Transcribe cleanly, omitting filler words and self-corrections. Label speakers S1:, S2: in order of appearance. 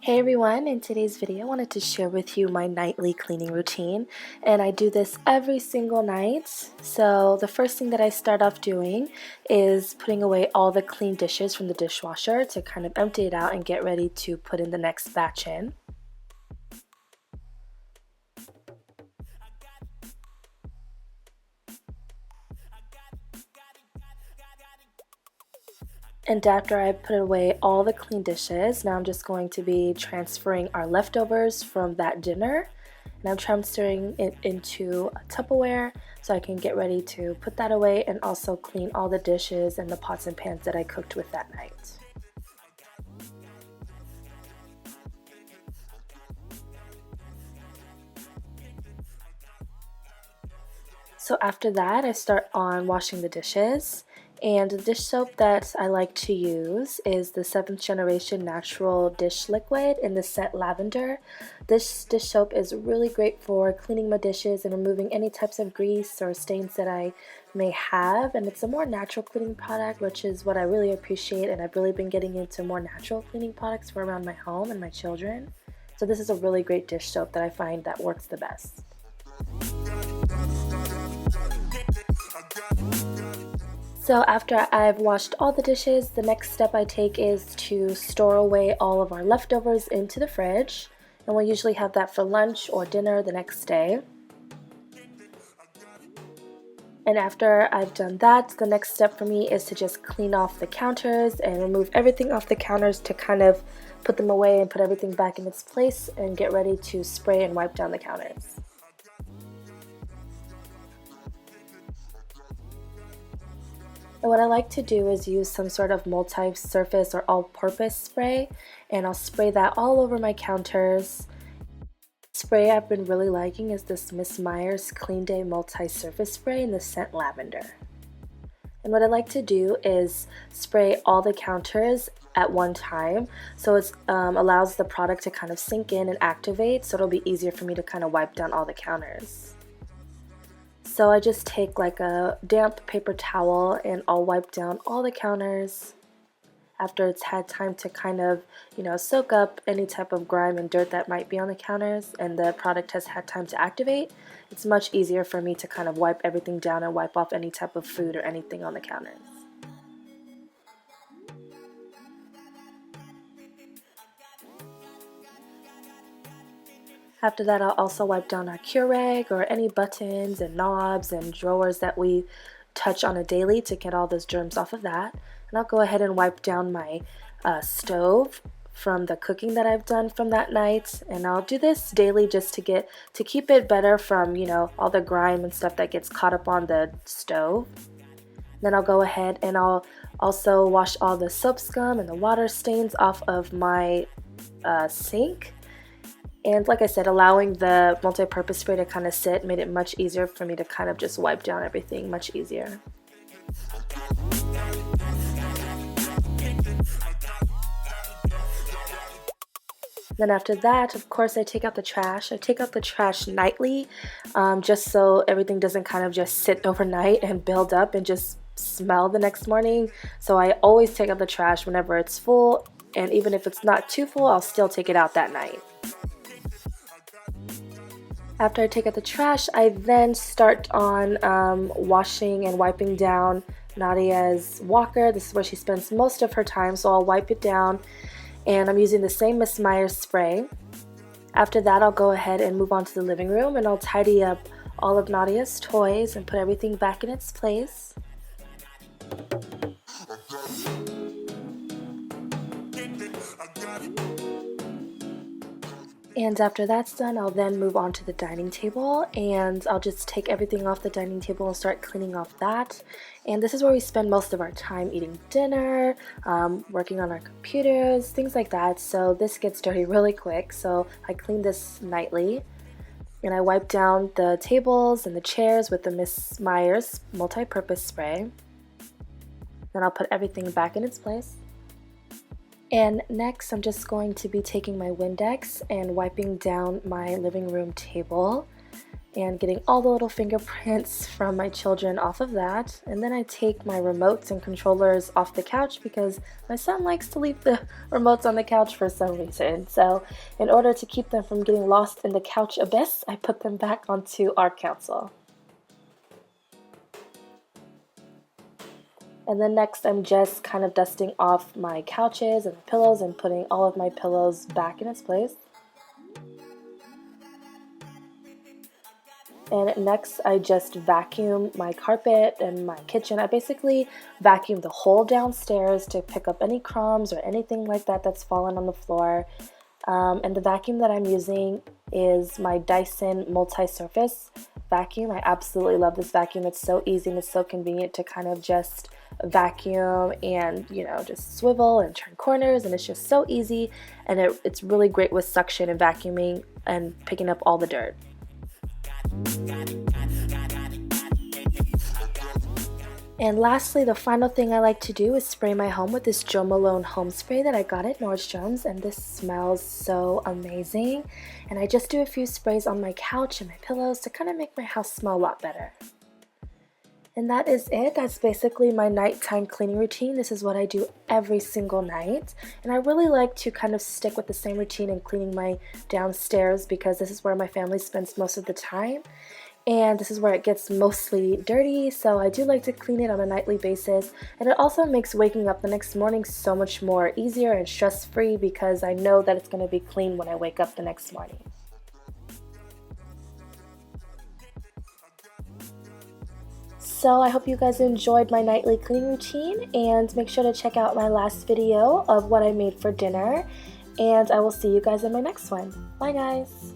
S1: Hey everyone, in today's video I wanted to share with you my nightly cleaning routine, and I do this every single night. So the first thing that I start off doing is putting away all the clean dishes from the dishwasher to kind of empty it out and get ready to put in the next batch in. And after I put away all the clean dishes, now I'm just going to be transferring our leftovers from that dinner. And I'm transferring it into a Tupperware so I can get ready to put that away and also clean all the dishes and the pots and pans that I cooked with that night. So after that, I start on washing the dishes. And the dish soap that I like to use is the 7th generation natural dish liquid in the scent lavender. This dish soap is really great for cleaning my dishes and removing any types of grease or stains that I may have. And it's a more natural cleaning product, which is what I really appreciate. And I've really been getting into more natural cleaning products for around my home and my children. So this is a really great dish soap that I find that works the best. So after I've washed all the dishes, the next step I take is to store away all of our leftovers into the fridge. And we'll usually have that for lunch or dinner the next day. And after I've done that, the next step for me is to just clean off the counters and remove everything off the counters to kind of put them away and put everything back in its place and get ready to spray and wipe down the counters. And what I like to do is use some sort of multi-surface or all-purpose spray, and I'll spray that all over my counters. The spray I've been really liking is this Miss Meyer's Clean Day Multi-Surface Spray in the scent lavender. And what I like to do is spray all the counters at one time, so it allows the product to kind of sink in and activate, so it'll be easier for me to kind of wipe down all the counters. So I just take like a damp paper towel and I'll wipe down all the counters after it's had time to kind of, soak up any type of grime and dirt that might be on the counters and the product has had time to activate. It's much easier for me to kind of wipe everything down and wipe off any type of food or anything on the counters. After that, I'll also wipe down our Keurig or any buttons and knobs and drawers that we touch on a daily to get all those germs off of that. And I'll go ahead and wipe down my stove from the cooking that I've done from that night. And I'll do this daily just to keep it better from, all the grime and stuff that gets caught up on the stove. Then I'll go ahead and I'll also wash all the soap scum and the water stains off of my sink. And like I said, allowing the multi-purpose spray to kind of sit made it much easier for me to kind of just wipe down everything much easier. Then after that, of course, I take out the trash. I take out the trash nightly, just so everything doesn't kind of just sit overnight and build up and just smell the next morning. So I always take out the trash whenever it's full, and even if it's not too full, I'll still take it out that night. After I take out the trash, I then start on washing and wiping down Nadia's walker. This is where she spends most of her time, so I'll wipe it down. And I'm using the same Miss Meyer's spray. After that, I'll go ahead and move on to the living room, and I'll tidy up all of Nadia's toys and put everything back in its place. And after that's done, I'll then move on to the dining table, and I'll just take everything off the dining table and start cleaning off that. And this is where we spend most of our time eating dinner, working on our computers, things like that. So this gets dirty really quick, so I clean this nightly. And I wipe down the tables and the chairs with the Miss Meyer's multi-purpose spray. Then I'll put everything back in its place. And next, I'm just going to be taking my Windex and wiping down my living room table. and getting all the little fingerprints from my children off of that. And then I take my remotes and controllers off the couch because my son likes to leave the remotes on the couch for some reason. So in order to keep them from getting lost in the couch abyss, I put them back onto our console. And then next I'm just kind of dusting off my couches and the pillows and putting all of my pillows back in its place. And next I just vacuum my carpet and my kitchen. I basically vacuum the whole downstairs to pick up any crumbs or anything like that that's fallen on the floor. And the vacuum that I'm using is my Dyson multi-surface vacuum. I absolutely love this vacuum. It's so easy and it's so convenient to kind of just vacuum and, you know, just swivel and turn corners, and it's just so easy, and it's really great with suction and vacuuming and picking up all the dirt. And lastly, the final thing I like to do is spray my home with this Jo Malone home spray that I got at Nordstrom's, and this smells so amazing. And I just do a few sprays on my couch and my pillows to kind of make my house smell a lot better. And that is it. That's basically my nighttime cleaning routine. This is what I do every single night. And I really like to kind of stick with the same routine in cleaning my downstairs because this is where my family spends most of the time. And this is where it gets mostly dirty, so I do like to clean it on a nightly basis. And it also makes waking up the next morning so much more easier and stress-free because I know that it's going to be clean when I wake up the next morning. So I hope you guys enjoyed my nightly cleaning routine, and make sure to check out my last video of what I made for dinner, and I will see you guys in my next one. Bye guys!